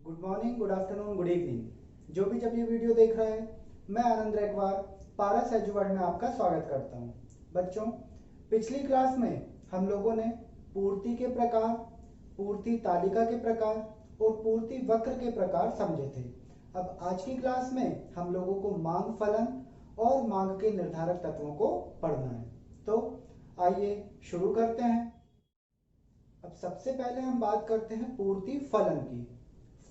Good morning, good afternoon, good evening. जो भी जब ये वीडियो देख रहा है, मैं आनंद रेखवार पारस एजुवर्ड में आपका स्वागत करता हूँ। बच्चों, पिछली क्लास में हम लोगों ने पूर्ति के प्रकार, पूर्ति तालिका के प्रकार और पूर्ति वक्र के प्रकार समझे थे। अब आज की क्लास में हम लोगों को मांग फलन और मांग के निर्धारक तत्वों को पढ़ना है। तो आइए शुरू करते हैं। अब सबसे पहले हम बात करते हैं पूर्ति फलन की।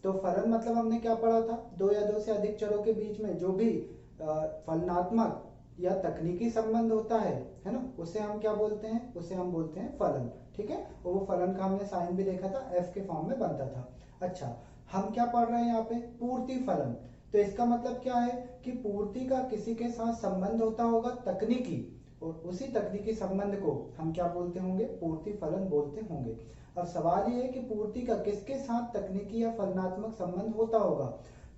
तो फलन मतलब हमने क्या पढ़ा था, दो या दो से अधिक चरों के बीच में जो भी फलनात्मक या तकनीकी संबंध होता है ना, उसे हम क्या बोलते हैं, उसे हम बोलते हैं फलन। ठीक है, और वो फलन का हमने साइन भी देखा था, एफ के फॉर्म में बनता था। अच्छा, हम क्या पढ़ रहे हैं यहाँ पे, पूर्ति फलन। तो इसका मतलब क्या है कि पूर्ति का किसी के साथ संबंध होता होगा तकनीकी, और उसी तकनीकी संबंध को हम क्या बोलते होंगे, पूर्ति फलन बोलते होंगे। अब सवाल ये है कि पूर्ति का किसके साथ तकनीकी या फलनात्मक संबंध होता होगा।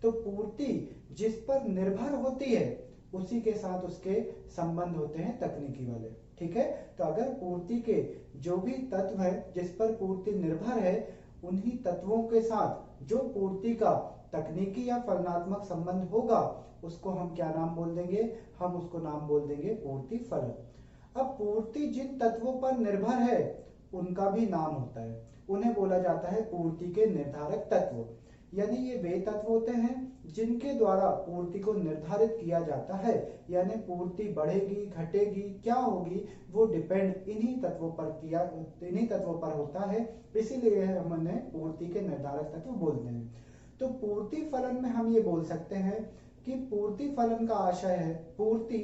तो पूर्ति जिस पर निर्भर होती है उसी के साथ उसके संबंध होते हैं तकनीकी वाले। ठीक है, तो अगर पूर्ति के जो भी तत्व है जिस पर पूर्ति निर्भर है, उन्हीं तत्वों के साथ जो पूर्ति का तकनीकी या फलनात्मक संबंध होगा उसको हम क्या नाम बोल देंगे, हम उसको नाम बोल देंगे पूर्ति फलन। अब पूर्ति जिन तत्वों पर निर्भर है उनका भी नाम होता है, उन्हें बोला जाता है पूर्ति के निर्धारक तत्व। यानी ये वे तत्व होते हैं जिनके द्वारा पूर्ति को निर्धारित किया जाता है। यानी पूर्ति बढ़ेगी घटेगी क्या होगी वो डिपेंड इन्हीं तत्वों पर होता है, इसीलिए हम उन्हें पूर्ति के निर्धारक तत्व बोलते हैं। तो पूर्ति फलन में हम ये बोल सकते हैं कि पूर्ति फलन का आशय है पूर्ति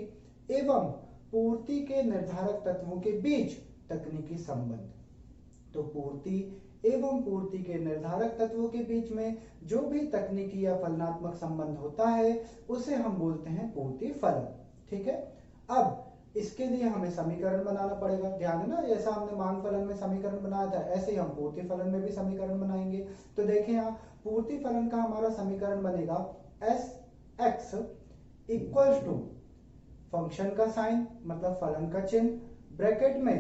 एवं पूर्ति के निर्धारक तत्वों के बीच तकनीकी संबंध। तो पूर्ति एवं पूर्ति के निर्धारक तत्वों के बीच में जो भी तकनीकी या फलनात्मक संबंध होता है उसे हम बोलते हैं पूर्ति फलन। ठीक है, अब इसके लिए हमें समीकरण बनाना पड़ेगा। ध्यान है ना, जैसा हमने मांग फलन में समीकरण बनाया था ऐसे ही हम पूर्ति फलन में भी समीकरण बनाएंगे। तो देखिए यहाँ पूर्ति फलन का हमारा समीकरण बनेगा S X equals to function का साइन मतलब फलन का चिन्ह, ब्रैकेट में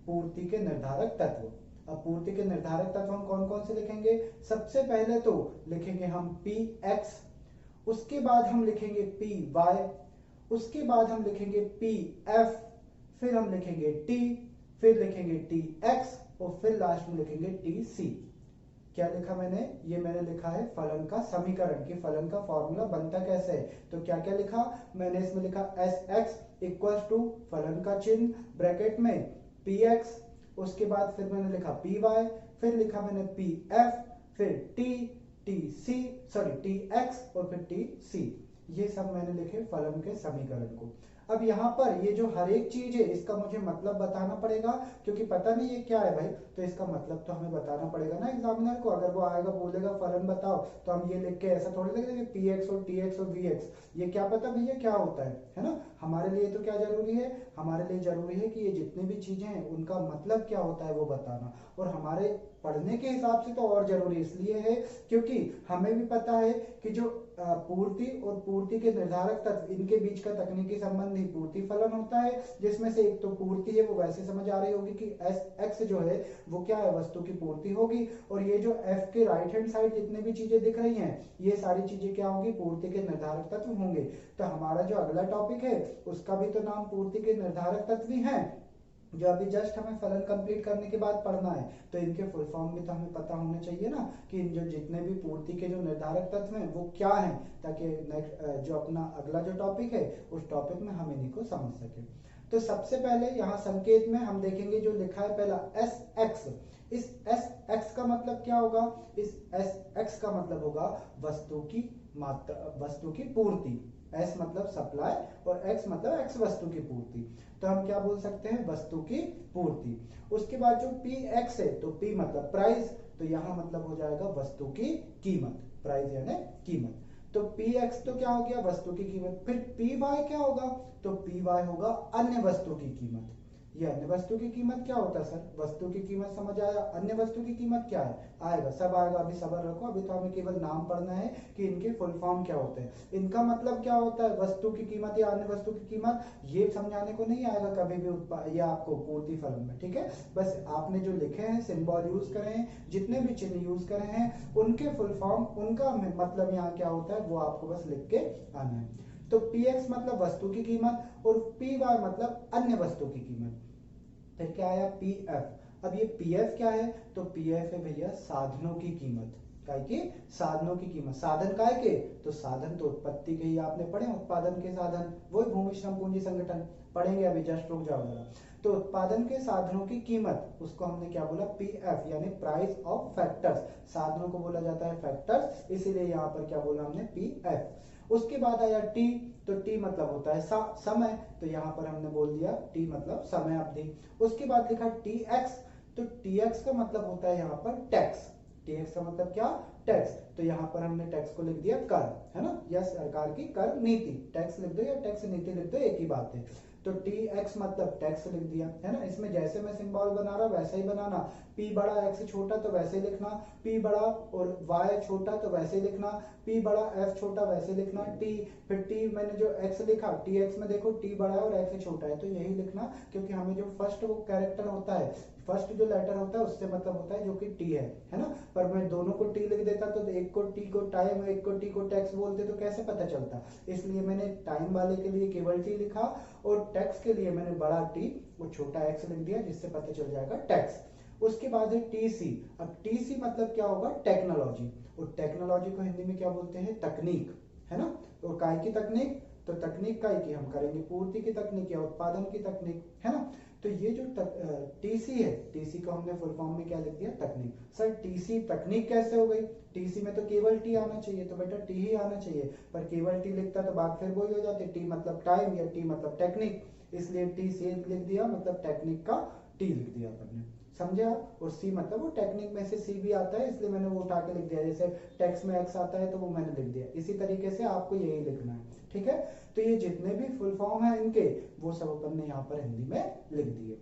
पूर्ति के निर्धारक तत्व। अब पूर्ति के निर्धारक तत्व हम कौन कौन से लिखेंगे, सबसे पहले तो लिखेंगे हम पी एक्स, उसके बाद हम लिखेंगे पी वाई, उसके बाद हम लिखेंगे पी एफ, फिर हम लिखेंगे टी, फिर लिखेंगे टी एक्स और फिर लास्ट में लिखेंगे टी सी। क्या लिखा मैंने, ये मैंने लिखा है फलन का समीकरण कि फलन का फॉर्मूला बनता कैसे है। तो क्या क्या लिखा मैंने, इसमें लिखा एस एक्स इक्वल्स टू फलन का चिन्ह ब्रैकेट में पी एक्स, उसके बाद फिर मैंने लिखा पी वाई, फिर लिखा मैंने पी एफ, फिर टी एक्स और फिर टी सी। ये सब मैंने लिखे फलन के समीकरण को। अब यहाँ पर ये जो हर एक चीज है इसका मुझे मतलब बताना पड़ेगा, क्योंकि पता नहीं ये क्या है भाई, तो इसका मतलब तो हमें बताना पड़ेगा ना एग्जामिनर को। अगर वो आएगा बोलेगा फलन बताओ तो हम ये लिख के ऐसा थोड़ी लिख देंगे पी एक्स और टी एक्स और वी एक्स, ये क्या पता भैया क्या होता है ना। हमारे लिए तो क्या जरूरी है, हमारे लिए जरूरी है कि ये जितनी भी चीजें हैं उनका मतलब क्या होता है वो बताना। और हमारे पढ़ने के हिसाब से तो और जरूरी इसलिए है क्योंकि हमें भी पता है कि जो पूर्ति और पूर्ति के निर्धारक तत्व इनके बीच का तकनीकी संबंध ही पूर्ति फलन होता है, जिसमें से एक तो पूर्ति है वो वैसे समझ आ रही होगी कि एस एक्स जो है वो क्या है, वस्तु की पूर्ति होगी, और ये जो एफ के राइट हैंड साइड जितने भी चीजें दिख रही हैं ये सारी चीजें क्या होंगी, पूर्ति के निर्धारक तत्व होंगे। तो हमारा जो अगला टॉपिक है उसका भी तो नाम पूर्ति के निर्धारक तत्व ही है, जो अभी जस्ट हमें फलन कंप्लीट करने के बाद पढ़ना है। तो इनके फुल फॉर्म भी तो हमें पता होने चाहिए ना कि इन जो जितने भी पूर्ति के जो निर्धारक तत्व हैं वो क्या हैं, ताकि नेक्स्ट जो अपना अगला जो टॉपिक है उस टॉपिक में हम इन्हीं को समझ सके। तो सबसे पहले यहाँ संकेत में हम देखेंगे जो लिखा है पहला एस एक्स। इस एस एक्स का मतलब क्या होगा, इस एस एक्स का मतलब होगा वस्तु की मात्रा, वस्तु की पूर्ति। एस मतलब सप्लाई और एक्स मतलब एक्स वस्तु की पूर्ति। तो हम क्या बोल सकते हैं, वस्तु की पूर्ति। उसके बाद जो पी एक्स है तो पी मतलब प्राइस, तो यहाँ मतलब हो जाएगा वस्तु की कीमत, प्राइस यानी कीमत। तो पी एक्स तो क्या हो गया, वस्तु की कीमत। फिर पी वाई क्या होगा, तो पी वाई होगा अन्य वस्तु की कीमत। ये अन्य वस्तु की कीमत क्या होता है सर? वस्तु की कीमत समझ आया, अन्य वस्तु की कीमत क्या है? आएगा, सब आएगा, अभी सब्र रखो, अभी तो हमें केवल नाम पढ़ना है कि इनके फुल फॉर्म क्या होते हैं, इनका मतलब क्या होता है, वस्तु की कीमत या अन्य वस्तु की कीमत, ये समझाने को नहीं आएगा कभी भी ये आपको पूर्ति फलन में, ठीक है। बस आपने जो लिखे हैं सिंबल यूज करे हैं, जितने भी चिन्ह यूज करे हैं, उनके फुल फॉर्म, उनका मतलब यहाँ क्या होता है वो आपको बस लिख के आना है। तो px मतलब वस्तु की कीमत और py मतलब अन्य वस्तु की कीमत। फिर क्या आया pf। अब ये pf क्या है? तो pf है भैया साधनों की कीमत। काय की? साधनों की कीमत। साधन काय के? तो साधन तो उत्पत्ति के ही आपने पढ़े, उत्पादन के साधन, वही भूमि श्रम पूंजी संगठन पढ़ेंगे अभी, जस्ट रुक जाओ जरा। तो उत्पादन के साधनों की कीमत, उसको हमने क्या बोला? पीएफ, यानी प्राइस ऑफ फैक्टर्स। साधनों को बोला जाता है फैक्टर्स, इसीलिए यहाँ पर क्या बोला हमने? पीएफ। उसके बाद आया टी, तो टी मतलब होता है समय, तो यहाँ पर हमने बोल दिया टी मतलब समय अवधि। उसके बाद लिखा टी एक्स, तो टी एक्स का मतलब होता है यहाँ पर टैक्स। टी एक्स का मतलब क्या? टैक्स। तो यहाँ पर हमने टैक्स को लिख दिया कर, है ना, या सरकार की कर नीति। टैक्स लिख दो या टैक्स नीति लिख दो, एक ही बात है। तो टी एक्स मतलब टैक्स लिख दिया, है ना। इसमें जैसे मैं सिंबल बना रहा वैसा ही बनाना, पी बड़ा एक्स छोटा तो वैसे लिखना, पी बड़ा और वाई छोटा तो वैसे लिखना, पी बड़ा एफ छोटा वैसे लिखना, टी, फिर टी मैंने जो एक्स लिखा, टी एक्स में देखो टी बड़ा है और एक्स छोटा है, तो यही लिखना, क्योंकि हमें जो फर्स्ट वो कैरेक्टर होता है, फर्स्ट जो लेटर होता है उससे मतलब होता है जो कि टी है ना। पर मैं दोनों को टी लिख देता तो एक को टी को टाइम, एक को टी को टैक्स बोलते तो कैसे पता चलता? इसलिए मैंने टाइम वाले के लिए केवल टी लिखा और टैक्स के लिए मैंने बड़ा टी और छोटा एक्स लिख दिया, जिससे पता चल जाएगा टैक्स। उसके बाद है टीसी। अब टीसी मतलब क्या होगा? टेक्नोलॉजी। और टेक्नोलॉजी को हिंदी में क्या बोलते हैं? तकनीक, है ना। और काय की तकनीक? तो तकनीक काय की हम करेंगे? पूर्ति की तकनीक या उत्पादन की तकनीक, है ना। तो ये जो टीसी है, टीसी को हमने फुल फॉर्म में क्या लिख दिया? तकनीक। सर टीसी तकनीक कैसे हो गई? टीसी में तो केवल टी आना चाहिए, तो बेटा टी ही आना चाहिए, पर केवल टी लिखता तो बात फिर वही हो जाती, टी मतलब टाइम या टी मतलब टेक्निक, इसलिए टी से लिख दिया, मतलब टेक्निक का टी लिख दिया अपन ने, समझे आप। और सी मतलब वो टेक्निक में से सी भी आता है, इसलिए मैंने वो उठा के लिख दिया, जैसे टैक्स में एक्स आता है तो वो मैंने लिख दिया, इसी तरीके से आपको यही लिखना है, ठीक है। तो ये जितने भी फुल फॉर्म है इनके, वो सब अपन ने यहाँ पर हिंदी में लिख दिए।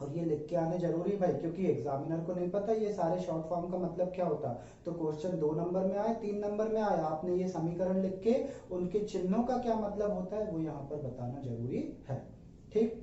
और ये लिख के आने जरूरी भाई, क्योंकि एग्जामिनर को नहीं पता ये सारे शॉर्ट फॉर्म का मतलब क्या होता। तो क्वेश्चन 2 नंबर में आए, 3 नंबर में आए, आपने ये समीकरण लिख के उनके चिन्हों का क्या मतलब होता है वो यहाँ पर बताना जरूरी है, ठीक।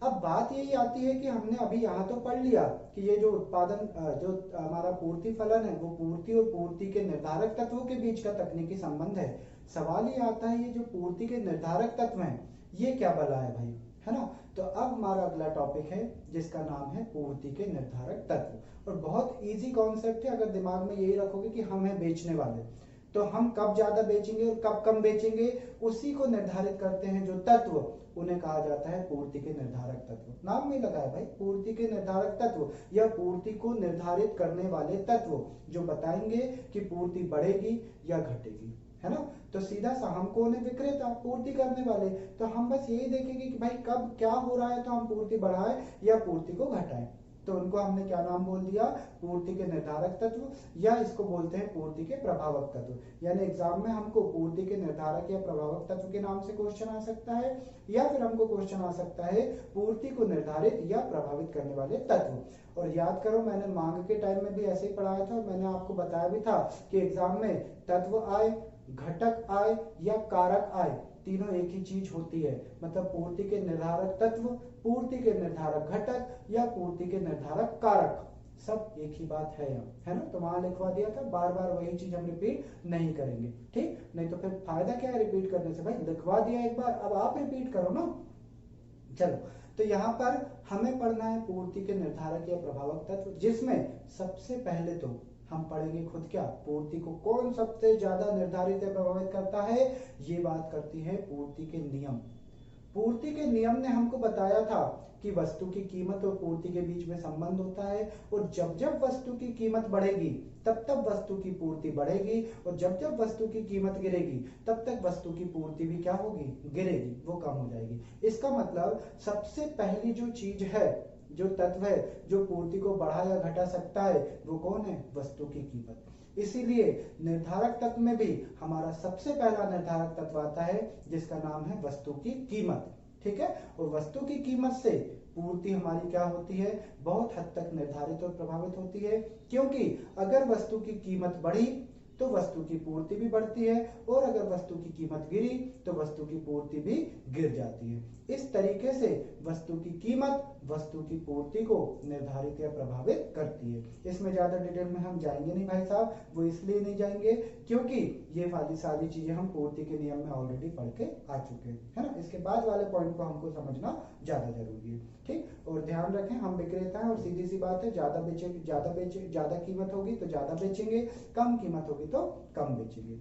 अब बात यही आती है कि हमने अभी यहाँ तो पढ़ लिया कि ये जो उत्पादन, जो हमारा पूर्ति फलन है, वो पूर्ति और पूर्ति के निर्धारक तत्वों के बीच का तकनीकी संबंध है। सवाल ये आता है ये जो पूर्ति के निर्धारक तत्व हैं ये क्या बला है भाई, है ना। तो अब हमारा अगला टॉपिक है जिसका नाम है पूर्ति के निर्धारक तत्व। और बहुत इजी कॉन्सेप्ट है, अगर दिमाग में यही रखोगे कि हम हैं बेचने वाले, तो हम कब ज्यादा बेचेंगे और कब कम बेचेंगे, उसी को निर्धारित करते हैं जो तत्व, उन्हें कहा जाता है पूर्ति के निर्धारक तत्व। नाम में लगा है भाई, पूर्ति के निर्धारक तत्व या पूर्ति को निर्धारित करने वाले तत्व, जो बताएंगे कि पूर्ति बढ़ेगी या घटेगी, है ना। तो सीधा सा हम कौन है? विक्रेता, पूर्ति करने वाले। तो हम बस यही देखेंगे कि भाई कब क्या हो रहा है, तो हम पूर्ति बढ़ाएं या पूर्ति को घटाएं। तो उनको हमने क्या नाम बोल दिया? पूर्ति के निर्धारक तत्व, या इसको बोलते हैं पूर्ति के प्रभावक तत्व। यानी एग्जाम में हमको पूर्ति के निर्धारक या प्रभावक तत्व के नाम से क्वेश्चन आ सकता है, या फिर हमको क्वेश्चन आ सकता है पूर्ति को निर्धारित या प्रभावित करने वाले तत्व। और याद करो मैंने मांग के टाइम में भी ऐसे ही पढ़ाया था, मैंने आपको बताया भी था कि एग्जाम में तत्व आए, घटक आए या कारक आए, तीनों एक ही चीज होती है। मतलब पूर्ति के निर्धारक तत्व, पूर्ति के निर्धारक घटक या पूर्ति के निर्धारक कारक, सब एक ही बात है यहाँ, है ना। तो वहां लिखवा दिया था, बार बार वही चीज हम रिपीट नहीं करेंगे, ठीक। नहीं तो फिर फायदा क्या है रिपीट करने से? भाई लिखवा दिया एक बार, अब आप रिपीट करो ना। चलो, तो यहाँ पर हमें पढ़ना है पूर्ति के निर्धारक या प्रभावक तत्व, जिसमें सबसे पहले तो हम पढ़ेंगे खुद क्या, पूर्ति को कौन सबसे ज्यादा निर्धारित या प्रभावित करता है। ये बात करती है पूर्ति के नियम। पूर्ति के नियम ने हमको बताया था कि वस्तु की कीमत और पूर्ति के बीच में संबंध होता है, और जब जब वस्तु की कीमत बढ़ेगी तब तब वस्तु की पूर्ति बढ़ेगी, और जब जब वस्तु की कीमत गिरेगी तब तक वस्तु की पूर्ति भी क्या होगी? गिरेगी, वो कम हो जाएगी। इसका मतलब सबसे पहली जो चीज है, जो तत्व है जो पूर्ति को बढ़ा या घटा सकता है, वो कौन है? वस्तु की कीमत। इसीलिए निर्धारक तत्व में भी हमारा सबसे पहला निर्धारक तत्व आता है जिसका नाम है वस्तु की कीमत, ठीक है। और वस्तु की कीमत से पूर्ति हमारी क्या होती है, बहुत हद तक निर्धारित और प्रभावित होती है। क्योंकि अगर वस्तु की कीमत बढ़ी तो वस्तु की पूर्ति भी बढ़ती है, और अगर वस्तु की कीमत गिरी तो वस्तु की पूर्ति भी गिर जाती है। इस तरीके से वस्तु की कीमत वस्तु की पूर्ति को निर्धारित या प्रभावित करती है। इसमें ज्यादा डिटेल में हम जाएंगे नहीं भाई साहब, वो इसलिए नहीं जाएंगे क्योंकि ये सारी चीजें हम पूर्ति के नियम में ऑलरेडी पढ़ के आ चुके हैं, है ना। इसके बाद वाले पॉइंट को हमको समझना ज्यादा जरूरी है, ठीक। और ध्यान रखें, हम विक्रेता हैं और सीधी सी बात है, ज्यादा कीमत होगी तो ज्यादा बेचेंगे, कम कीमत होगी तो कम बेचेंगे।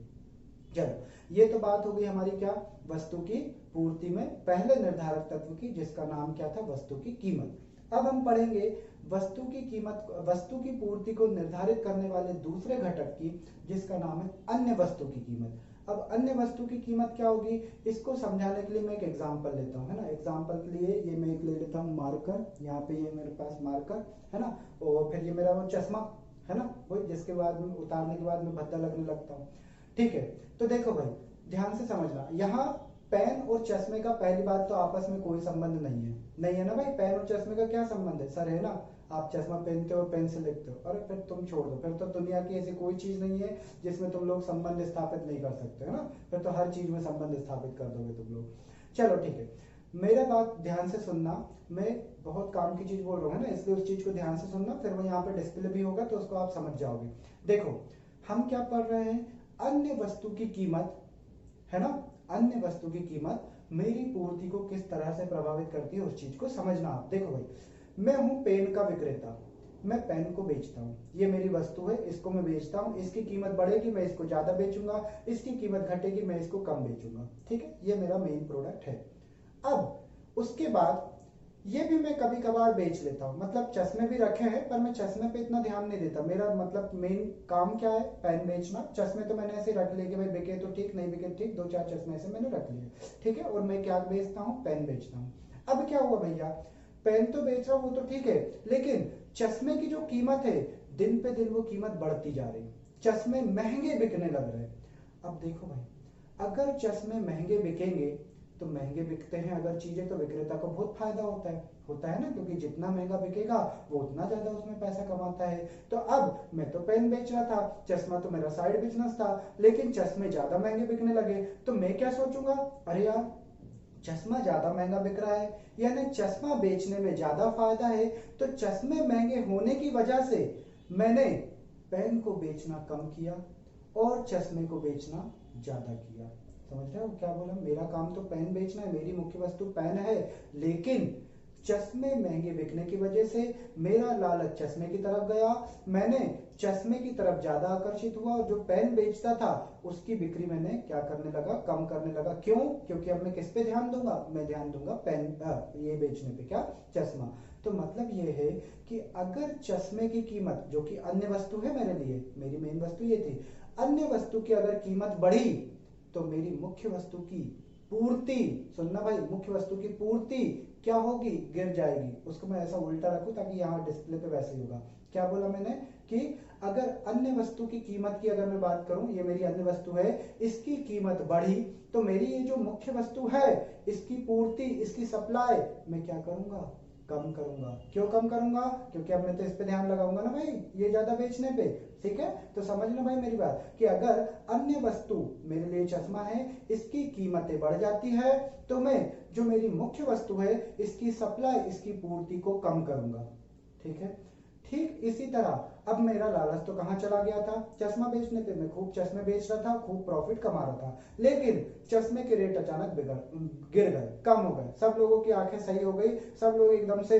चलो, ये तो बात हो गई हमारी क्या, वस्तु की पूर्ति में पहले निर्धारक तत्व की, जिसका नाम क्या था, वस्तु की कीमत। अब हम पढ़ेंगे वस्तु की कीमत, वस्तु की पूर्ति को निर्धारित करने वाले दूसरे घटक की, जिसका नाम है अन्य वस्तु की कीमत। अब अन्य वस्तु की कीमत क्या होगी, इसको समझाने के लिए मैं एक एग्जांपल लेता हूँ, है ना। एग्जांपल के लिए ये मैं एक ले लेता हूँ मार्कर, यहाँ पे ये मेरे पास मार्कर है ना, और फिर ये मेरा वो चश्मा है ना, वही जिसके बाद में उतारने के बाद में भद्दा लगने लगता हूँ, ठीक है। तो देखो भाई, ध्यान से समझना, यहाँ पेन और चश्मे का पहली बात तो आपस में कोई संबंध नहीं है ना भाई। पेन और चश्मे का क्या संबंध है, सर है ना, आप चश्मा पहनते हो, पेन से लिखते हो, अरे फिर तुम छोड़ दो, फिर तो दुनिया की ऐसी कोई चीज नहीं है जिसमें तुम लोग संबंध स्थापित नहीं कर सकते, है ना। फिर तो हर चीज में संबंध स्थापित कर दोगे तुम लोग। चलो ठीक है, मेरा बात ध्यान से सुनना, मैं बहुत काम की चीज बोल रहा हूँ ना, इसलिए उस चीज को ध्यान से सुनना, फिर वो यहाँ पे डिस्प्ले भी होगा तो उसको आप समझ जाओगे। देखो, हम क्या पढ़ रहे हैं, अन्य वस्तु की कीमत, है ना, अन्य वस्तु की कीमत मेरी पूर्ति को किस तरह से प्रभावित करती है, उस चीज को समझना आप। देखो भाई, मैं हूं पेन का विक्रेता, मैं पेन को बेचता हूं, ये मेरी वस्तु है, इसको मैं बेचता हूं, इसकी कीमत बढ़ेगी मैं इसको ज्यादा बेचूंगा, इसकी कीमत घटेगी मैं इसको कम बेचूंगा, ठीक है, ये मेरा मेन प्रोडक्ट है। अब उसके बाद ये भी मैं कभी कभार बेच लेता हूँ, मतलब चश्मे भी रखे हैं पर मैं चश्मे पे इतना ध्यान नहीं देता, मेरा मतलब मेन काम क्या है, पेन बेचना। चश्मे तो मैंने ऐसे रख लिए कि भाई बिके तो ठीक, नहीं बिके ठीक, 2-4 चश्मे ऐसे मैंने रख लिए, ठीक है। और मैं क्या बेचता हूँ, पेन बेचता हूँ। अब क्या हुआ भैया, पेन तो बेच रहा हूँ वो तो ठीक है, लेकिन चश्मे की जो कीमत है दिन पे दिन वो कीमत बढ़ती जा रही, चश्मे महंगे बिकने लग रहे हैं। अब देखो भाई, अगर चश्मे महंगे बिकेंगे तो महंगे बिकते हैं अगर चीजें, तो विक्रेता को बहुत फायदा होता है ना, क्योंकि जितना महंगा बिकेगा वो उतना ज्यादा उसमें पैसा कमाता है। तो अब मैं तो पेन बेच रहा था, चश्मा तो मेरा साइड बिजनेस था, लेकिन चश्मे ज्यादा महंगे बिकने लगे तो मैं क्या सोचूंगा, अरे यार चश्मा ज्यादा महंगा बिक रहा है, यानी चश्मा बेचने में ज्यादा फायदा है, तो चश्मे महंगे होने की वजह से मैंने पेन को बेचना कम किया और चश्मे को बेचना ज्यादा किया। समझ रहे हो क्या बोला, मेरा काम तो पेन बेचना है, मेरी मुख्य वस्तु पेन है, लेकिन चश्मे महंगे बिकने की वजह से मेरा लालच चश्मे की तरफ गया, मैंने चश्मे की तरफ ज्यादा आकर्षित हुआ, और जो पेन बेचता था उसकी बिक्री मैंने क्या करने लगा, कम करने लगा। क्यों, क्योंकि अब मैं किस पे ध्यान दूंगा, मैं ध्यान दूंगा पेन ये बेचने पे, क्या, चश्मा। तो मतलब ये है कि अगर चश्मे की कीमत, जो कि अन्य वस्तु है मेरे लिए, मेरी मेन वस्तु ये थी, अन्य वस्तु की अगर कीमत बढ़ी तो मेरी मुख्य वस्तु की पूर्ति, सुनना भाई, मुख्य वस्तु की पूर्ति क्या होगी, गिर जाएगी। उसको मैं ऐसा उल्टा रखूं ताकि यहाँ डिस्प्ले पे वैसे ही होगा। क्या बोला मैंने कि अगर अन्य वस्तु की कीमत की अगर मैं बात करूं, ये मेरी अन्य वस्तु है, इसकी कीमत बढ़ी तो मेरी ये जो मुख्य वस्तु है इसकी पूर्ति, इसकी सप्लाई मैं क्या करूंगा, कम करूंगा। क्यों कम करूंगा, क्योंकि अब मैं तो इस पे ध्यान लगाऊंगा ना भाई, ये ज्यादा बेचने पे, ठीक है। तो समझना भाई मेरी बात कि अगर अन्य वस्तु मेरे लिए चश्मा है, इसकी कीमतें बढ़ जाती है तो मैं जो मेरी मुख्य वस्तु है इसकी सप्लाई, इसकी पूर्ति को कम करूंगा, ठीक है। ठीक इसी तरह अब मेरा लालच तो कहां चला गया था, चश्मा बेचने पे। मैं खूब चश्मे बेच रहा था, खूब प्रॉफिट कमा रहा था, लेकिन चश्मे के रेट अचानक गिर गए, कम हो गए, सब लोगों की आंखें सही हो गई, सब लोग एकदम से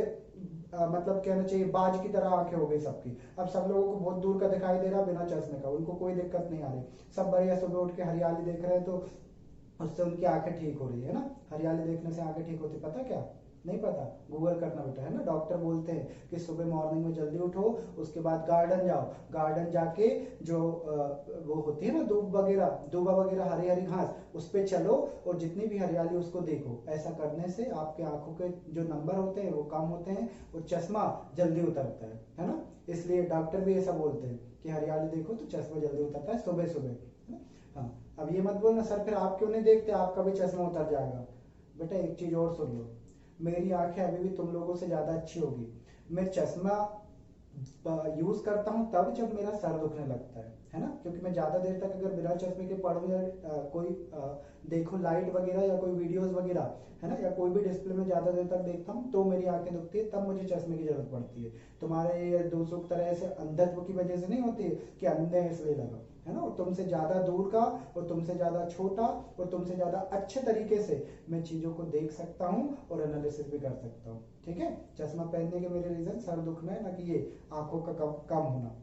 मतलब कहना चाहिए बाज की तरह आंखें हो गई सबकी। अब सब लोगों को बहुत दूर का दिखाई दे रहा बिना चश्मे का, उनको कोई दिक्कत नहीं आ रही, सब बढ़िया सुबह उठ के हरियाली देख रहे हैं तो उससे उनकी आंखें ठीक हो रही है ना। हरियाली देखने से आंखें ठीक होती, पता क्या, नहीं पता, गूगल करना बेटा, है ना। डॉक्टर बोलते हैं कि सुबह मॉर्निंग में जल्दी उठो, उसके बाद गार्डन जाओ, गार्डन जाके जो वो होती है ना दूबा वगैरह हरी हरी घास, उस पे चलो और जितनी भी हरियाली उसको देखो। ऐसा करने से आपके आंखों के जो नंबर होते हैं वो कम होते हैं और चश्मा जल्दी उतरता है ना। इसलिए डॉक्टर भी ऐसा बोलते हैं कि हरियाली देखो तो चश्मा जल्दी उतरता है सुबह सुबह। हाँ, अब ये मत बोलना सर फिर आप क्यों नहीं देखते, आपका भी चश्मा उतर जाएगा। बेटा एक चीज और सुन लो, मेरी आंखें अभी भी तुम लोगों से ज्यादा अच्छी होगी। मैं चश्मा यूज करता हूँ तब जब मेरा सर दुखने लगता है ना, क्योंकि मैं ज्यादा देर तक अगर बिना चश्मे के पढूं या कोई देखो लाइट वगैरह या कोई वीडियोस वगैरह है ना, या कोई भी डिस्प्ले में ज्यादा देर तक देखता हूँ तो मेरी आंखें दुखती है, तब मुझे चश्मे की जरूरत पड़ती है। तुम्हारे ये दूसरों की तरह ऐसे अंधत्व की वजह से नहीं होती है कि अंधे हैं इसलिए लगा, है ना। और तुमसे ज्यादा दूर का और तुमसे ज्यादा छोटा और तुमसे ज्यादा अच्छे तरीके से मैं चीजों को देख सकता हूँ और एनालिसिस भी कर सकता हूँ। ठीक है, चश्मा पहनने के मेरे रीजन सर दुखना है, ना कि ये आंखों का कम होना।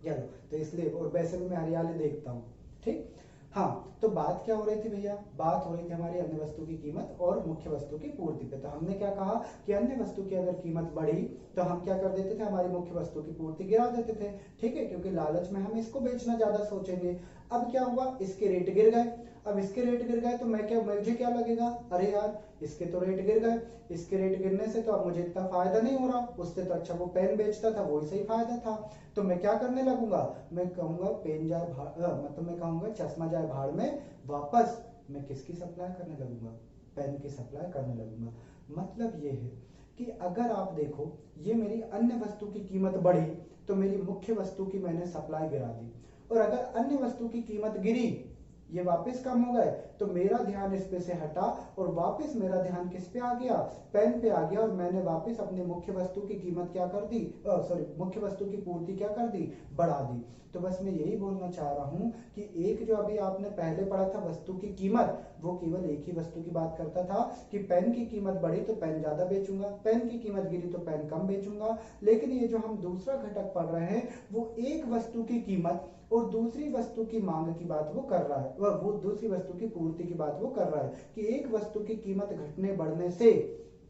चलो, तो इसलिए, और वैसे भी मैं हरियाली देखता हूँ। ठीक, हाँ, तो बात क्या हो रही थी भैया, बात हो रही थी हमारी अन्य वस्तु की कीमत और मुख्य वस्तु की पूर्ति पे। तो हमने क्या कहा कि अन्य वस्तु की अगर कीमत बढ़ी तो हम क्या कर देते थे, हमारी मुख्य वस्तु की पूर्ति गिरा देते थे। ठीक है, क्योंकि लालच में हम इसको बेचना ज्यादा सोचेंगे। अब क्या हुआ, इसके रेट गिर गए। अब इसके रेट गिर गए तो मुझे क्या लगेगा, अरे यार इसके तो रेट गिर गए, इसके रेट गिरने से तो अब मुझे इतना फायदा नहीं हो रहा, उससे तो अच्छा वो पेन बेचता था, वही सही फायदा था। तो मैं क्या करने लगूंगा, मैं कहूंगा पेन जाए मतलब मैं कहूंगा चश्मा जाए भाड़ में, वापस मैं किसकी सप्लाई करने लगूंगा, पेन की सप्लाई करने लगूंगा। मतलब ये है कि अगर आप देखो, ये मेरी अन्य वस्तु की कीमत बढ़ी तो मेरी मुख्य वस्तु की मैंने सप्लाई गिरा दी, और अगर अन्य वस्तु की कीमत गिरी, ये वापस कम हो गए, तो मेरा ध्यान इस पे से हटा और वापस मेरा ध्यान किस पे आ गया, पेन पे आ गया, और मैंने वापस अपने मुख्य वस्तु की कीमत क्या कर दी, सॉरी मुख्य वस्तु की पूर्ति क्या कर दी, बढ़ा दी। तो बस मैं यही बोलना चाह रहा हूं कि एक जो अभी आपने पहले पढ़ा था वस्तु की कीमत, वो केवल एक ही वस्तु की बात करता था कि पेन की कीमत बढ़ी तो पेन ज्यादा बेचूंगा, पेन की कीमत गिरी तो पेन कम बेचूंगा। लेकिन ये जो हम दूसरा घटक पढ़ रहे हैं, वो एक वस्तु की कीमत और दूसरी वस्तु की मांग की बात वो कर रहा है, वो दूसरी वस्तु की पूर्ति की बात वो कर रहा है कि एक वस्तु की कीमत घटने बढ़ने से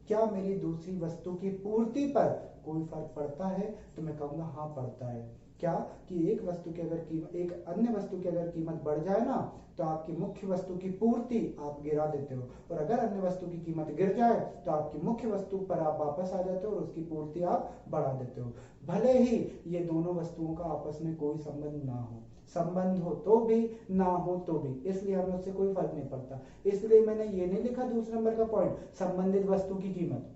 क्या मेरी दूसरी वस्तु की पूर्ति पर कोई फर्क पड़ता है। तो मैं कहूंगा हाँ पड़ता है। क्या कि एक वस्तु की अगर कीमत, एक अन्य वस्तु की अगर कीमत बढ़ जाए ना, तो आपकी मुख्य वस्तु की पूर्ति आप गिरा देते हो, और अगर अन्य वस्तु की कीमत गिर जाए तो आपकी मुख्य वस्तु पर आप वापस आ जाते हो और उसकी पूर्ति आप बढ़ा देते हो। भले ही ये दोनों वस्तुओं का आपस में कोई संबंध ना हो, संबंध हो तो भी ना हो तो भी, इसलिए हमें उससे कोई फर्क नहीं पड़ता। इसलिए मैंने ये नहीं लिखा दूसरे नंबर का पॉइंट संबंधित वस्तु की कीमत,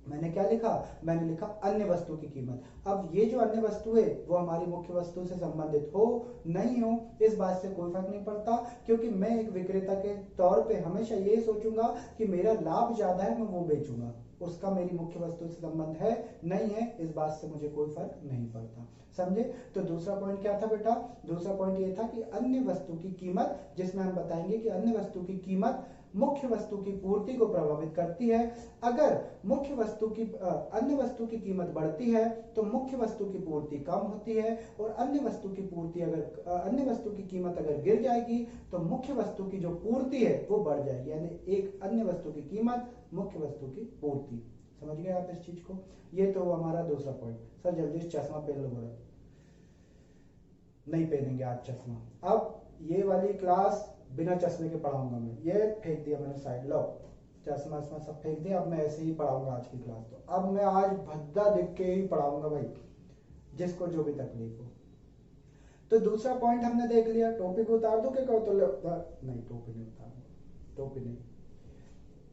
मैंने क्या लिखा, मैंने लिखा अन्य वस्तु की कीमत। अब ये जो अन्य वस्तु है वो हमारी मुख्य वस्तु से संबंधित हो नहीं हो, इस बात से कोई फर्क नहीं पड़ता, क्योंकि मैं एक विक्रेता के तौर पे हमेशा ये सोचूंगा कि मेरा लाभ ज्यादा है, मैं वो बेचूंगा, उसका मेरी मुख्य वस्तु से संबंध है नहीं है, इस बात से मुझे कोई फर्क नहीं पड़ता। समझे। तो दूसरा पॉइंट क्या था बेटा, दूसरा पॉइंट ये था कि अन्य वस्तु की कीमत, जिसमें हम बताएंगे कि अन्य वस्तु की कीमत मुख्य वस्तु की पूर्ति को प्रभावित करती है। अगर मुख्य वस्तु की अन्य वस्तु की कीमत बढ़ती है तो मुख्य वस्तु की पूर्ति कम होती है, और अन्य वस्तु की पूर्ति अगर अन्य वस्तु की कीमत अगर गिर जाएगी तो मुख्य वस्तु की जो पूर्ति है वो बढ़ जाएगी, यानी एक अन्य वस्तु की कीमत मुख्य वस्तु की पूर्ति। समझ गए आप इस चीज को। ये तो हमारा दूसरा पॉइंट। सर जल्दी चश्मा पहन लो, बोला नहीं पहनेंगे आज चश्मा। अब ये वाली क्लास बिना चश्मे के पढ़ाऊंगा मैं, ये फेंक दिया मैंने साइड, लो चश्मा सब फेंक दिया, अब मैं ऐसे ही पढ़ाऊंगा आज की क्लास। तो अब मैं आज भद्दा दिख के ही पढ़ाऊंगा भाई, जिसको जो भी तकलीफ हो। तो दूसरा पॉइंट हमने देख लिया, टोपी को उतार दो क्या कहो तो नहीं टोपी नहीं उतार, टोपी नहीं।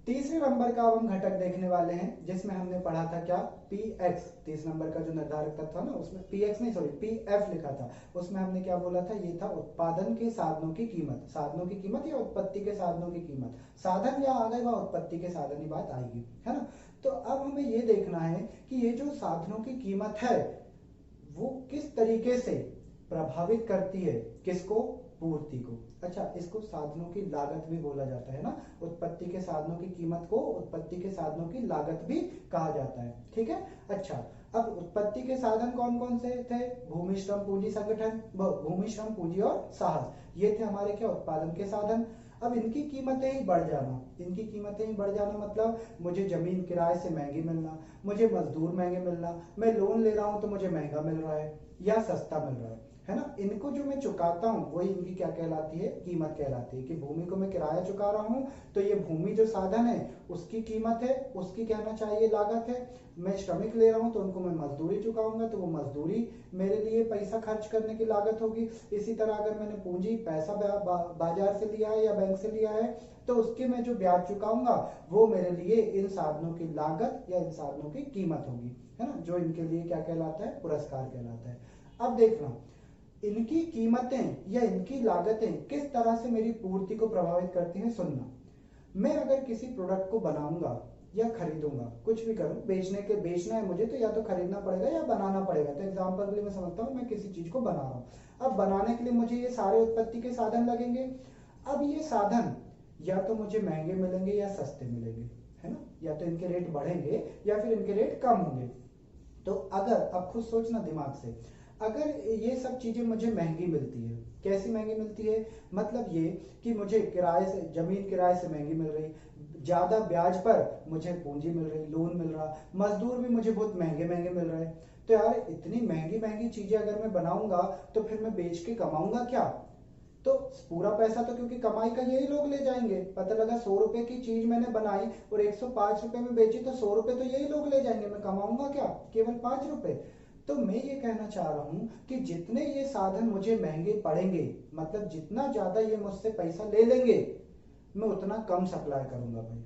तीसरे नंबर का अब हम घटक देखने वाले हैं, जिसमें हमने पढ़ा था क्या, Px। तीसरे नंबर का जो निर्धारक तत्व था ना, उसमें Px नहीं सॉरी Pf लिखा था, उसमें हमने क्या बोला था, ये था उत्पादन के साधनों की कीमत, साधनों की कीमत या उत्पत्ति के साधनों की कीमत। साधन या आ गए वह उत्पत्ति के साधन ही बात आएगी, है ना। तो अब हमें ये देखना है कि ये जो साधनों की कीमत है वो किस तरीके से प्रभावित करती है, किसको, पूर्ति को। अच्छा, इसको साधनों की लागत भी बोला जाता है ना, उत्पत्ति के साधनों की कीमत को उत्पत्ति के साधनों की लागत भी कहा जाता है। ठीक है। अच्छा, अब उत्पत्ति के साधन कौन कौन से थे, भूमि श्रम पूंजी संगठन, भूमि श्रम पूंजी और साहस, ये थे हमारे क्या, उत्पादन के साधन। अब इनकी कीमतें ही बढ़ जाना, इनकी कीमतें ही बढ़ जाना मतलब मुझे जमीन किराए से महंगी मिलना, मुझे मजदूर महंगे मिलना, मैं लोन ले रहा हूं तो मुझे महंगा मिल रहा है या सस्ता मिल रहा है। है ना। इनको जो मैं चुकाता हूँ वही इनकी क्या कहलाती है, कीमत कहलाती है। कि भूमि को मैं किराया चुका रहा हूँ तो ये भूमि जो साधन है उसकी कीमत है, उसकी कहना चाहिए लागत है। मैं श्रमिक ले रहा हूँ तो उनको मैं मजदूरी चुकाऊंगा तो वो मजदूरी मेरे लिए पैसा खर्च करने की लागत होगी। इसी तरह अगर मैंने पूंजी पैसा बाजार से लिया है या बैंक से लिया है तो उसके मैं जो ब्याज चुकाऊंगा वो मेरे लिए इन साधनों की लागत या इन साधनों की कीमत होगी, है ना, जो इनके लिए क्या कहलाता है, पुरस्कार कहलाता है। अब देखना इनकी कीमतें या इनकी लागतें किस तरह से मेरी पूर्ति को प्रभावित करती हैं। सुनना, मैं अगर किसी प्रोडक्ट को बनाऊंगा या खरीदूंगा, कुछ भी करूं, बेचना है मुझे तो या तो खरीदना पड़ेगा या बनाना पड़ेगा। तो एग्जांपल के लिए मैं समझता हूं मैं किसी चीज को बना रहा हूं। अब बनाने के लिए मुझे ये सारे उत्पत्ति के साधन लगेंगे। अब ये साधन या तो मुझे महंगे मिलेंगे या सस्ते मिलेंगे, है ना, या तो इनके रेट बढ़ेंगे या फिर इनके रेट कम होंगे। तो अगर अब खुद सोचना दिमाग से, अगर ये सब चीजें मुझे महंगी मिलती है, कैसी महंगी मिलती है, मतलब ये कि मुझे किराए से, जमीन किराए से महंगी मिल रही, ज्यादा ब्याज पर मुझे पूंजी मिल रही, लोन मिल रहा, मजदूर भी मुझे बहुत महंगे महंगे मिल रहे हैं। तो यार इतनी महंगी महंगी चीजें अगर मैं बनाऊंगा तो फिर मैं बेच के कमाऊंगा क्या। तो पूरा पैसा तो क्योंकि कमाई का यही लोग ले जाएंगे। पता लगा 100 रुपए की चीज मैंने बनाई और 105 रुपए में बेची तो 100 रुपए तो यही लोग ले जाएंगे, मैं कमाऊंगा क्या, केवल 5 रुपए। तो मैं ये कहना चाह रहा हूं कि जितने ये साधन मुझे महंगे पड़ेंगे, मतलब जितना ज्यादा ये मुझसे पैसा ले लेंगे, मैं उतना कम सप्लाई करूंगा भाई।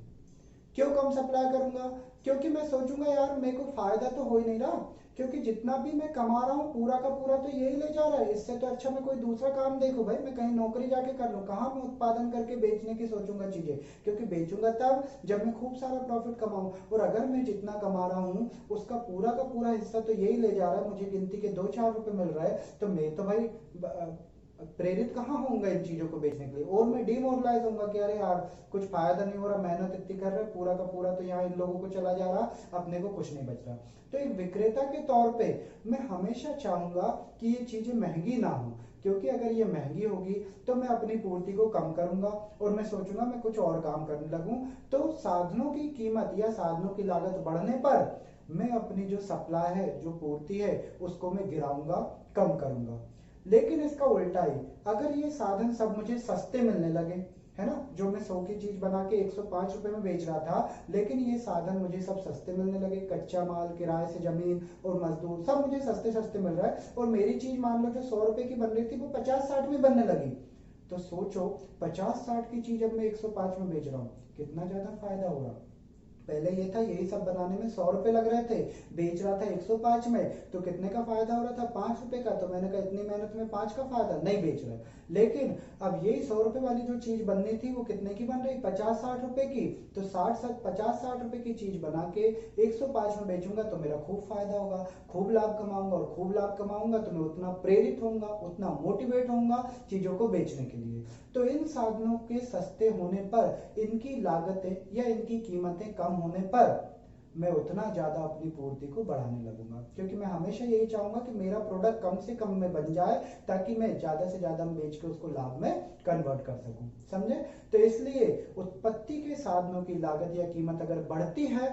क्यों कम सप्लाई करूंगा, क्योंकि मैं सोचूंगा यार मेरे को फायदा तो हो ही नहीं रहा, क्योंकि जितना भी मैं कमा रहा हूँ पूरा का पूरा तो यही ले जा रहा है। इससे तो अच्छा मैं कोई दूसरा काम देखूं भाई, मैं कहीं नौकरी जाके कर लूं। कहाँ मैं उत्पादन करके बेचने की सोचूंगा चीजें, क्योंकि बेचूंगा तब जब मैं खूब सारा प्रॉफिट कमाऊं। और अगर मैं जितना कमा रहा हूँ उसका पूरा का पूरा हिस्सा तो यही ले जा रहा है, मुझे गिनती के 2-4 रुपए मिल रहा है, तो मैं तो भाई प्रेरित कहाँ होऊंगा इन चीजों को बेचने के लिए। और मैं डिमोरलाइज होऊंगा कि अरे यार कुछ फायदा नहीं हो रहा, मेहनत इतनी कर रहे, पूरा का पूरा तो यहाँ इन लोगों को चला जा रहा, अपने को कुछ नहीं बच रहा। तो एक विक्रेता के तौर पे मैं हमेशा चाहूंगा कि ये चीजें महंगी ना हो, क्योंकि अगर ये महंगी होगी तो मैं अपनी पूर्ति को कम करूंगा और मैं सोचूंगा मैं कुछ और काम करने लगूं। तो साधनों की कीमत या साधनों की लागत बढ़ने पर मैं अपनी जो सप्लाई है, जो पूर्ति है, उसको मैं गिराऊंगा, कम करूंगा। लेकिन इसका उल्टा ही, अगर ये साधन सब मुझे सस्ते मिलने लगे, है ना, जो मैं 100 की चीज बना के 105 रुपए में बेच रहा था, लेकिन ये साधन मुझे सब सस्ते मिलने लगे, कच्चा माल, किराए से जमीन और मजदूर सब मुझे सस्ते सस्ते मिल रहा है, और मेरी चीज मान लो जो 100 रुपए की बन रही थी वो 50-60 में बनने लगी। तो सोचो 50-60 की चीज अब मैं 105 में बेच रहा हूँ, कितना ज्यादा फायदा हो रहा। पहले ये था यही सब बनाने में 100 रुपए लग रहे थे, बेच रहा था 105 में, तो कितने का फायदा हो रहा था, 5 रुपए का। तो मैंने कहा इतनी मेहनत में 5 का फायदा नहीं, बेच रहा। लेकिन अब यही 100 रुपए वाली जो चीज बननी थी वो कितने की बन रही, 50-60 रुपए की। तो 50-60 रुपए की चीज बना के 105 में बेचूंगा तो मेरा खूब फायदा होगा, खूब लाभ कमाऊंगा, और खूब लाभ कमाऊंगा तो मैं उतना प्रेरित होऊंगा, उतना मोटिवेट होऊंगा चीजों को बेचने के लिए। तो इन साधनों के सस्ते होने पर, इनकी लागतें या इनकी कीमतें कम होने पर मैं उतना ज्यादा अपनी पूर्ति को बढ़ाने लगूंगा, क्योंकि मैं हमेशा यही चाहूंगा कि मेरा प्रोडक्ट कम से कम में बन जाए, ताकि मैं ज्यादा से ज्यादा बेच के उसको लाभ में कन्वर्ट कर सकूं। समझे। तो इसलिए उत्पत्ति के साधनों की लागत या कीमत अगर बढ़ती है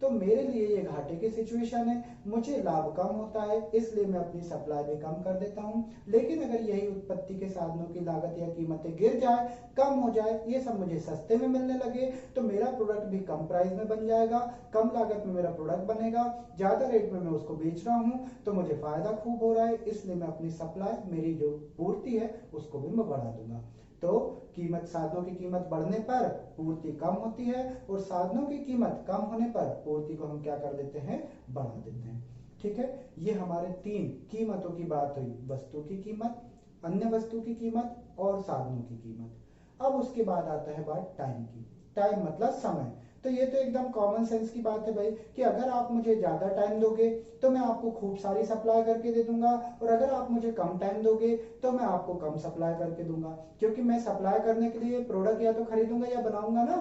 तो मेरे लिए ये घाटे की सिचुएशन है, मुझे लाभ कम होता है, इसलिए मैं अपनी सप्लाई भी कम कर देता हूं। लेकिन अगर यही उत्पत्ति के साधनों की लागत या कीमतें गिर जाए, कम हो जाए, ये सब मुझे सस्ते में मिलने लगे, तो मेरा प्रोडक्ट भी कम प्राइस में बन जाएगा, कम लागत में मेरा प्रोडक्ट बनेगा, ज्यादा रेट में मैं उसको बेच रहा हूं, तो मुझे फायदा खूब हो रहा है, इसलिए मैं अपनी सप्लाई, मेरी जो पूर्ति है उसको भी मैं बढ़ा दूंगा। तो कीमत, साधनों की कीमत बढ़ने पर पूर्ति कम होती है, और साधनों की कीमत कम होने पर पूर्ति को हम क्या कर देते हैं, बढ़ा देते हैं। ठीक है, ये हमारे 3 कीमतों की बात हुई, वस्तु की कीमत, अन्य वस्तु की कीमत और साधनों की कीमत। अब उसके बाद आता है बात टाइम की। टाइम मतलब समय। तो ये तो एकदम कॉमन सेंस की बात है भाई, कि अगर आप मुझे ज्यादा टाइम दोगे तो मैं आपको खूब सारी सप्लाई करके दे दूंगा, और अगर आप मुझे कम टाइम दोगे तो मैं आपको कम सप्लाई करके दूंगा, क्योंकि मैं सप्लाई करने के लिए प्रोडक्ट या तो खरीदूंगा या बनाऊंगा ना।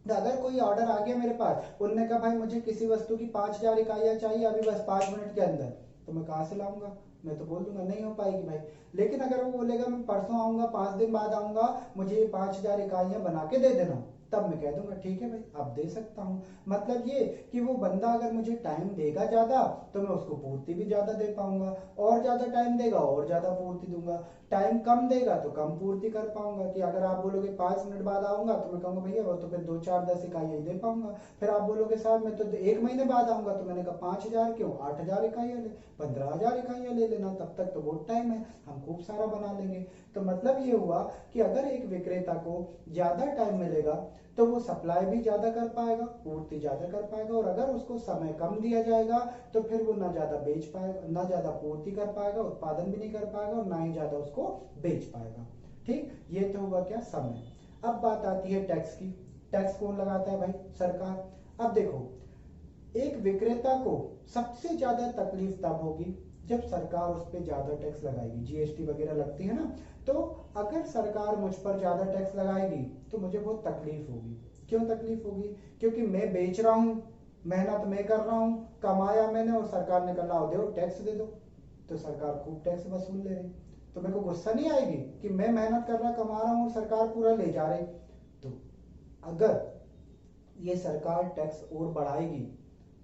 तो अगर कोई ऑर्डर आ गया मेरे पास, उनने कहा भाई मुझे किसी वस्तु की 5000 इकाइयां चाहिए अभी बस 5 मिनट के अंदर, तो मैं कहाँ से लाऊंगा, मैं तो बोल दूंगा नहीं हो पाएगी भाई। लेकिन अगर वो बोलेगा मैं परसों आऊंगा, 5 दिन बाद आऊंगा, मुझे ये 5000 इकाइयां बना के दे देना, तब मैं कह दूंगा ठीक है भाई अब दे सकता हूँ। मतलब ये कि वो बंदा अगर मुझे टाइम देगा ज्यादा तो मैं उसको पूर्ति भी ज्यादा दे पाऊंगा, और ज्यादा टाइम देगा और ज्यादा पूर्ति दूंगा। टाइम कम देगा तो कम पूर्ति कर पाऊंगा, कि अगर आप बोलोगे 5 मिनट बाद आऊंगा तो मैं कहूंगा भैया वो तो फिर 2 4 10 इकाइयां दे पाऊंगा। फिर आप बोलोगे साहब मैं तो 1 महीने बाद आऊंगा, तो मैंने कहा 5,000 क्यों, 8,000 इकाइयां ले, 15,000 इकाइयां ले लेना, तब तक तो बहुत टाइम है, हम खूब सारा बना लेंगे। तो मतलब ये हुआ कि अगर एक विक्रेता को ज्यादा टाइम मिलेगा तो वो सप्लाई भी ज्यादा कर पाएगा, पूर्ति ज्यादा कर पाएगा, और अगर उसको समय कम दिया जाएगा तो फिर वो ना ज्यादा बेच पाएगा, ना ज्यादा पूर्ति कर पाएगा, उत्पादन भी नहीं कर पाएगा, और ना ही ज्यादा उसको बेच पाएगा। ठीक, ये तो हुआ क्या, समय। अब बात आती है टैक्स की। टैक्स कौन लगाता है भाई, सरकार। अब देखो, एक विक्रेता को सबसे ज्यादा तकलीफ तब होगी जब सरकार उस पर ज्यादा टैक्स लगाएगी, जीएसटी वगैरह लगती है ना। तो अगर सरकार मुझ पर ज्यादा टैक्स लगाएगी तो मुझे बहुत तकलीफ होगी। क्यों तकलीफ होगी, क्योंकि मैं बेच रहा हूं, मेहनत मैं कर रहा हूं, कमाया मैंने, और सरकार ने कहा दो टैक्स दे दो, तो सरकार खूब टैक्स वसूल ले रही। तो मेरे को गुस्सा नहीं आएगी कि मैं मेहनत कर रहा कमा रहा हूं और सरकार पूरा ले जा रही। तो अगर ये सरकार टैक्स और बढ़ाएगी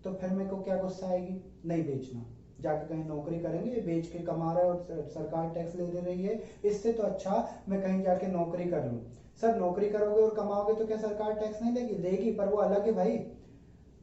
तो फिर मेरे को क्या गुस्सा आएगी, नहीं बेचना, जाके कहीं नौकरी करेंगे, ये बेच के कमा रहा है और सरकार टैक्स ले रही है, इससे तो अच्छा मैं कहीं जाके नौकरी कर लूं। सर नौकरी करोगे और कमाओगे तो क्या सरकार टैक्स नहीं लेगी, लेगी, पर वो अलग है भाई।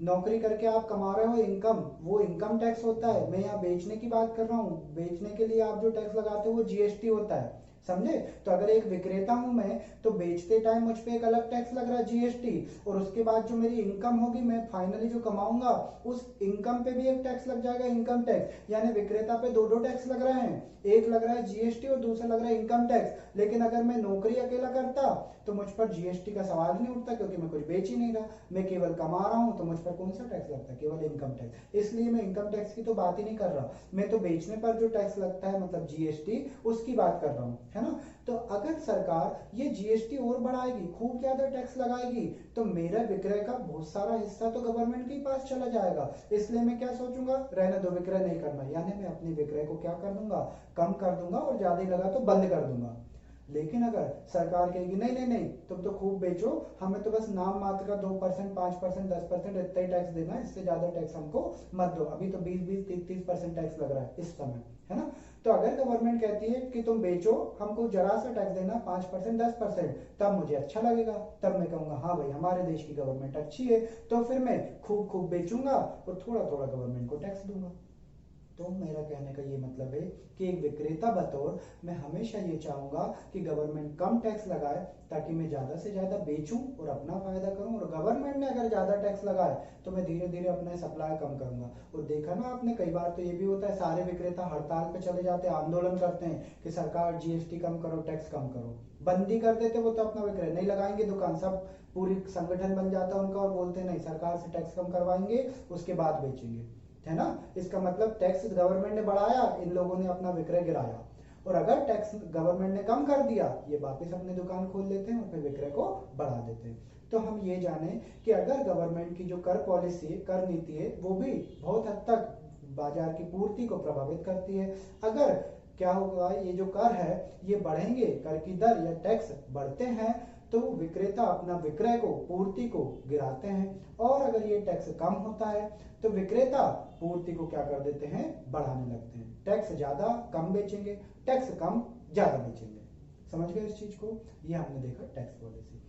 नौकरी करके आप कमा रहे हो इनकम, वो इनकम टैक्स होता है। मैं यहाँ बेचने की बात कर रहा हूँ, बेचने के लिए आप जो टैक्स लगाते हो वो जीएसटी होता है, समझे। तो अगर एक विक्रेता हूं मैं, तो बेचते टाइम मुझ पे एक अलग टैक्स लग रहा है जीएसटी, और उसके बाद जो मेरी इनकम होगी, मैं फाइनली जो कमाऊंगा उस इनकम पे भी एक टैक्स लग जाएगा, इनकम टैक्स। यानी विक्रेता पे दो दो टैक्स लग रहे हैं, एक लग रहा है जीएसटी और दूसरा लग रहा है इनकम टैक्स। लेकिन अगर मैं नौकरी अकेला करता तो मुझ पर जीएसटी का सवाल ही नहीं उठता, क्योंकि मैं कुछ बेच ही नहीं रहा, मैं केवल कमा रहा हूं, तो मुझ पर कौन सा टैक्स लगता है, केवल इनकम टैक्स। इसलिए मैं इनकम टैक्स की तो बात ही नहीं कर रहा, मैं तो बेचने पर जो टैक्स लगता है मतलब जीएसटी, उसकी बात कर रहा हूं, है ना। तो अगर सरकार ये जीएसटी और बढ़ाएगी, खूब ज्यादा टैक्स लगाएगी, तो मेरा विक्रय का बहुत सारा हिस्सा तो गवर्नमेंट के पास चला जाएगा। इसलिए मैं क्या सोचूंगा, रहने दो, विक्रय नहीं करना, यानी मैं अपने विक्रय को क्या कर दूंगा, कम कर दूंगा, और ज्यादा ही लगा तो बंद कर दूंगा। लेकिन अगर सरकार कहेगी नहीं नहीं नहीं तुम तो खूब बेचो, हमें तो बस नाम मात्र का 2%, 5%, 10% इतना ही टैक्स देना है, इससे ज्यादा टैक्स हमको मत दो, अभी तो 20-20, 30-30% टैक्स लग रहा है इस समय, है ना। तो अगर गवर्नमेंट कहती है कि तुम बेचो, हमको जरा सा टैक्स देना 5%, 10%, तब मुझे अच्छा लगेगा, तब मैं कहूंगा हाँ भाई हमारे देश की गवर्नमेंट अच्छी है, तो फिर मैं खूब खूब बेचूंगा और थोड़ा थोड़ा गवर्नमेंट को टैक्स दूंगा। तो मेरा कहने का ये मतलब है कि एक विक्रेता बतौर मैं हमेशा ये चाहूंगा कि गवर्नमेंट कम टैक्स लगाए, ताकि मैं ज्यादा से ज्यादा बेचूं और अपना फायदा करूं, और गवर्नमेंट ने अगर ज्यादा टैक्स लगाए तो मैं धीरे धीरे अपना सप्लाई कम करूंगा। और देखा ना आपने, कई बार तो ये भी होता है सारे विक्रेता हड़ताल पे चले जाते हैं, आंदोलन करते हैं कि सरकार जीएसटी कम करो, टैक्स कम करो, बंदी कर देते वो तो अपना विक्रय नहीं लगाएंगे दुकान, सब पूरी संगठन बन जाता है उनका, और बोलते नहीं सरकार से टैक्स कम करवाएंगे उसके बाद बेचेंगे, है ना। इसका मतलब टैक्स गवर्नमेंट ने बढ़ाया, इन लोगों ने अपना विक्रय गिराया, और अगर टैक्स गवर्नमेंट ने कम कर दिया, ये वापस अपनी दुकान खोल लेते हैं और फिर विक्रय को बढ़ा देते हैं। तो हम ये जाने कि अगर गवर्नमेंट की जो कर पॉलिसी, कर नीति है, वो भी बहुत हद तक बाजार की पूर्ति को प्रभावित करती है। अगर क्या होगा, ये जो कर है ये बढ़ेंगे, कर की दर या टैक्स बढ़ते हैं, तो विक्रेता अपना विक्रय को, पूर्ति को गिराते हैं, और अगर ये टैक्स कम होता है तो विक्रेता पूर्ति को क्या कर देते हैं, बढ़ाने लगते हैं। टैक्स ज्यादा कम बेचेंगे, टैक्स कम ज्यादा बेचेंगे। समझ गए इस चीज को, ये हमने देखा टैक्स पॉलिसी।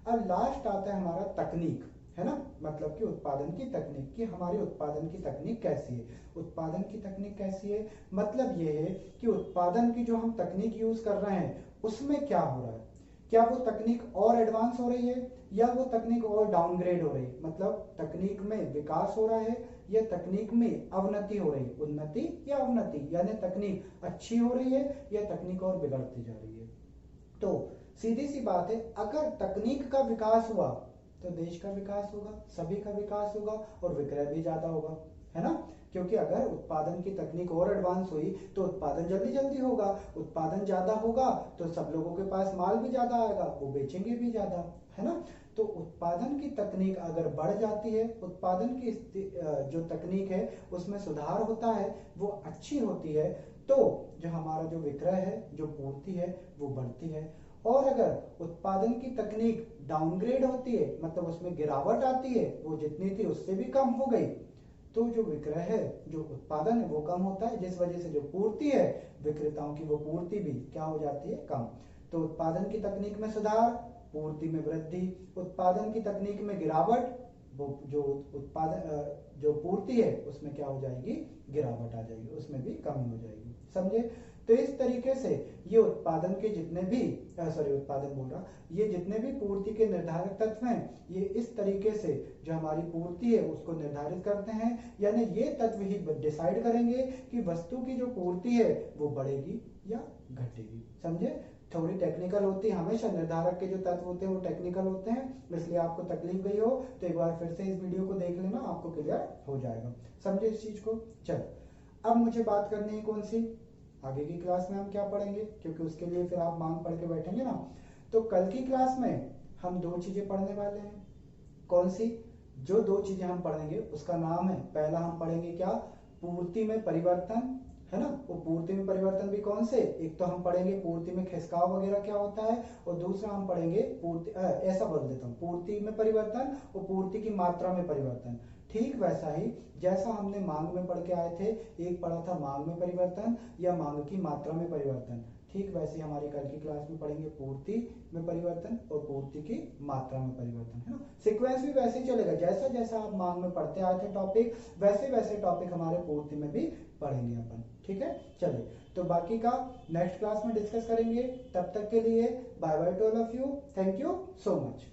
अब लास्ट आता है हमारा तकनीक, है ना, मतलब कि उत्पादन की तकनीक, कि हमारी उत्पादन की तकनीक कैसी है। उत्पादन की तकनीक कैसी है, मतलब ये है कि उत्पादन की जो हम तकनीक यूज कर रहे हैं उसमें क्या हो रहा है, क्या वो तकनीक और एडवांस हो रही है या वो तकनीक और डाउनग्रेड हो रही है, मतलब तकनीक में विकास हो रहा है या तकनीक में अवनति हो रही है, उन्नति या अवनति, यानी तकनीक अच्छी हो रही है या तकनीक और बिगड़ती जा रही है। तो सीधी सी बात है, अगर तकनीक का विकास हुआ तो देश का विकास होगा, सभी का विकास होगा, और विक्रय भी ज्यादा होगा, है ना। क्योंकि अगर उत्पादन की तकनीक और एडवांस हुई तो उत्पादन जल्दी जल्दी होगा, उत्पादन ज्यादा होगा तो सब लोगों के पास माल भी ज्यादा आएगा, वो बेचेंगे भी ज्यादा, है ना। तो उत्पादन की तकनीक अगर बढ़ जाती है, उत्पादन की जो तकनीक है उसमें सुधार होता है, वो अच्छी होती है, तो जो हमारा जो विक्रय है, जो पूर्ति है, वो बढ़ती है। और अगर उत्पादन की तकनीक डाउनग्रेड होती है, मतलब उसमें गिरावट आती है, वो जितनी थी उससे भी कम हो गई, तो जो विक्रय है, जो उत्पादन है वो कम होता है, जिस वजह से जो पूर्ति है विक्रेताओं की, वो पूर्ति भी क्या हो जाती है, कम। तो उत्पादन की तकनीक में सुधार, पूर्ति में वृद्धि। उत्पादन की तकनीक में गिरावट, वो जो उत्पादन जो पूर्ति है उसमें क्या हो जाएगी, गिरावट आ जाएगी, उसमें भी कमी हो जाएगी। समझे? तो इस तरीके से ये उत्पादन के जितने भी उत्पादन बोल रहा, ये जितने भी पूर्ति के निर्धारक तत्व हैं, ये इस तरीके से जो हमारी पूर्ति है उसको निर्धारित करते हैं, यानी ये तत्व ही डिसाइड करेंगे कि वस्तु की जो पूर्ति है वो बढ़ेगी या घटेगी। समझे? थोड़ी टेक्निकल होती है, हमेशा निर्धारक के जो तत्व होते हैं वो टेक्निकल होते हैं, इसलिए आपको तकलीफ गई हो तो एक बार फिर से इस वीडियो को देख लेना, आपको क्लियर हो जाएगा। समझे इस चीज को? चलो अब मुझे बात करनी है कौन सी, आगे की क्लास में हम क्या पढ़ेंगे, क्योंकि उसके लिए फिर आप मांग पढ़ के बैठेंगे ना। तो कल की क्लास में हम दो चीजें पढ़ने वाले हैं। कौन सी? जो दो चीजें हम पढ़ेंगे उसका नाम है, पहला हम पढ़ेंगे क्या, पूर्ति में परिवर्तन, है ना। वो पूर्ति में परिवर्तन भी कौन से, एक तो हम पढ़ेंगे पूर्ति में खिसकाव वगैरह क्या होता है, और दूसरा हम पढ़ेंगे पूर्ति, ऐसा बोल देता हूँ, पूर्ति में परिवर्तन और पूर्ति की मात्रा में परिवर्तन। ठीक वैसा ही जैसा हमने मांग में पढ़ के आए थे, एक पढ़ा था मांग में परिवर्तन या मांग की मात्रा में परिवर्तन, ठीक वैसे हमारी कल की क्लास में पढ़ेंगे पूर्ति में परिवर्तन और पूर्ति की मात्रा में परिवर्तन, है ना। सीक्वेंस भी वैसे ही चलेगा, जैसा जैसा आप मांग में पढ़ते आए थे टॉपिक, वैसे वैसे टॉपिक हमारे पूर्ति में भी पढ़ेंगे अपन। ठीक है, चलिए तो बाकी का नेक्स्ट क्लास में डिस्कस करेंगे। तब तक के लिए bye bye to all of you, thank you so much.